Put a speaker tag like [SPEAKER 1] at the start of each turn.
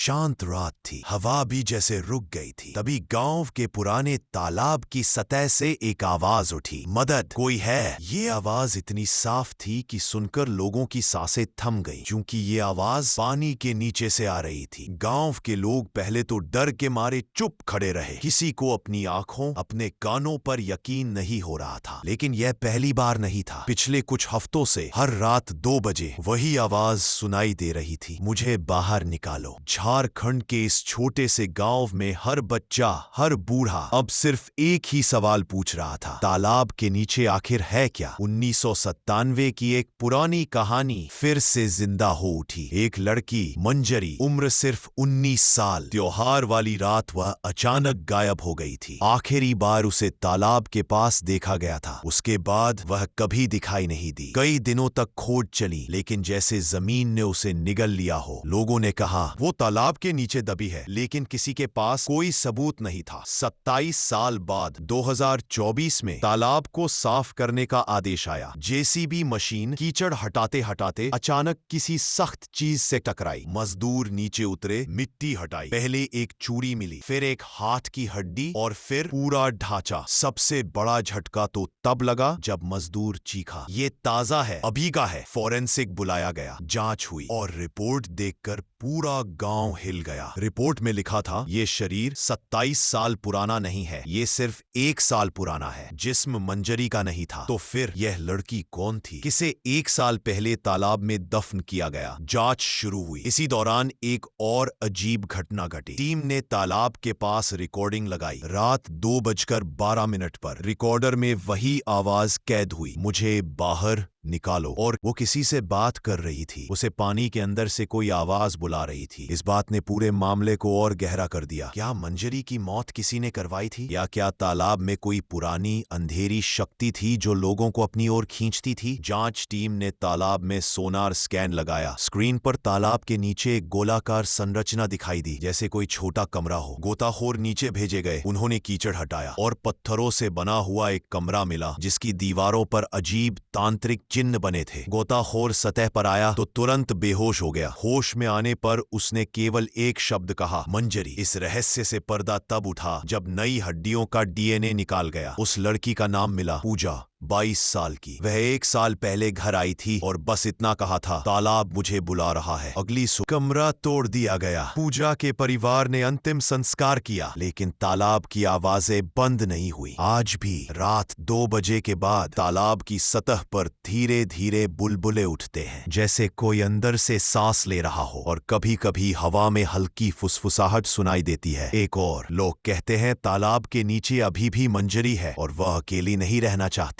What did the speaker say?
[SPEAKER 1] शांत रात थी, हवा भी जैसे रुक गई थी। तभी गांव के पुराने तालाब की सतह से एक आवाज उठी, मदद, कोई है। ये आवाज इतनी साफ थी कि सुनकर लोगों की सांसें थम गईं, क्योंकि ये आवाज पानी के नीचे से आ रही थी। गांव के लोग पहले तो डर के मारे चुप खड़े रहे। किसी को अपनी आंखों, अपने कानों पर यकीन नहीं हो रहा था। लेकिन यह पहली बार नहीं था। पिछले कुछ हफ्तों से हर रात 2 बजे वही आवाज सुनाई दे रही थी, मुझे बाहर निकालो। झारखंड के इस छोटे से गांव में हर बच्चा, हर बूढ़ा अब सिर्फ एक ही सवाल पूछ रहा था, तालाब के नीचे आखिर है क्या। 1997 की एक पुरानी कहानी फिर से जिंदा हो उठी। एक लड़की मंजरी, उम्र सिर्फ 19 साल। त्योहार वाली रात वह अचानक गायब हो गई थी। आखिरी बार उसे तालाब के पास देखा गया था। उसके बाद वह कभी दिखाई नहीं दी। कई दिनों तक खोज चली, लेकिन जैसे जमीन ने उसे निगल लिया हो। लोगों ने कहा वो तालाब के नीचे दबी है, लेकिन किसी के पास कोई सबूत नहीं था। 27 साल बाद 2024 में तालाब को साफ करने का आदेश आया। जेसीबी मशीन कीचड़ हटाते हटाते अचानक किसी सख्त चीज से टकराई। मजदूर नीचे उतरे, मिट्टी हटाई। पहले एक चूड़ी मिली, फिर एक हाथ की हड्डी और फिर पूरा ढांचा। सबसे बड़ा झटका तो तब लगा जब मजदूर चीखा, ये ताजा है, अभी का है। फॉरेंसिक बुलाया गया, जांच हुई और रिपोर्ट देखकर पूरा गांव हिल गया। रिपोर्ट में लिखा था, ये शरीर 27 साल पुराना नहीं है, ये सिर्फ 1 साल पुराना है। जिस्म मंजरी का नहीं था। तो फिर यह लड़की कौन थी? किसे 1 साल पहले तालाब में दफन किया गया? जांच शुरू हुई। इसी दौरान एक और अजीब घटना घटी। टीम ने तालाब के पास रिकॉर्डिंग लगाई। रात 2:12 पर रिकॉर्डर में वही आवाज कैद हुई, मुझे बाहर निकालो। और वो किसी से बात कर रही थी। उसे पानी के अंदर से कोई आवाज बुला रही थी। इस बात ने पूरे मामले को और गहरा कर दिया। क्या मंजरी की मौत किसी ने करवाई थी, या क्या तालाब में कोई पुरानी अंधेरी शक्ति थी जो लोगों को अपनी ओर खींचती थी? जांच टीम ने तालाब में सोनार स्कैन लगाया। स्क्रीन पर तालाब के नीचे एक गोलाकार संरचना दिखाई दी, जैसे कोई छोटा कमरा हो। गोताखोर नीचे भेजे गए। उन्होंने कीचड़ हटाया और पत्थरों से बना हुआ एक कमरा मिला, जिसकी दीवारों पर अजीब तांत्रिक चिन्ह बने थे। गोताखोर सतह पर आया तो तुरंत बेहोश हो गया। होश में आने पर उसने केवल एक शब्द कहा, मंजरी। इस रहस्य से पर्दा तब उठा जब नई हड्डियों का डीएनए निकाल गया। उस लड़की का नाम मिला, पूजा, 22 साल की। वह 1 साल पहले घर आई थी और बस इतना कहा था, तालाब मुझे बुला रहा है। अगली सुबह कमरा तोड़ दिया गया। पूजा के परिवार ने अंतिम संस्कार किया, लेकिन तालाब की आवाजें बंद नहीं हुई। आज भी रात 2 बजे के बाद तालाब की सतह पर धीरे धीरे बुलबुले उठते हैं, जैसे कोई अंदर से सांस ले रहा हो। और कभी कभी हवा में हल्की फुसफुसाहट सुनाई देती है। एक और लोग कहते हैं तालाब के नीचे अभी भी मंजरी है और वह अकेली नहीं रहना चाहती।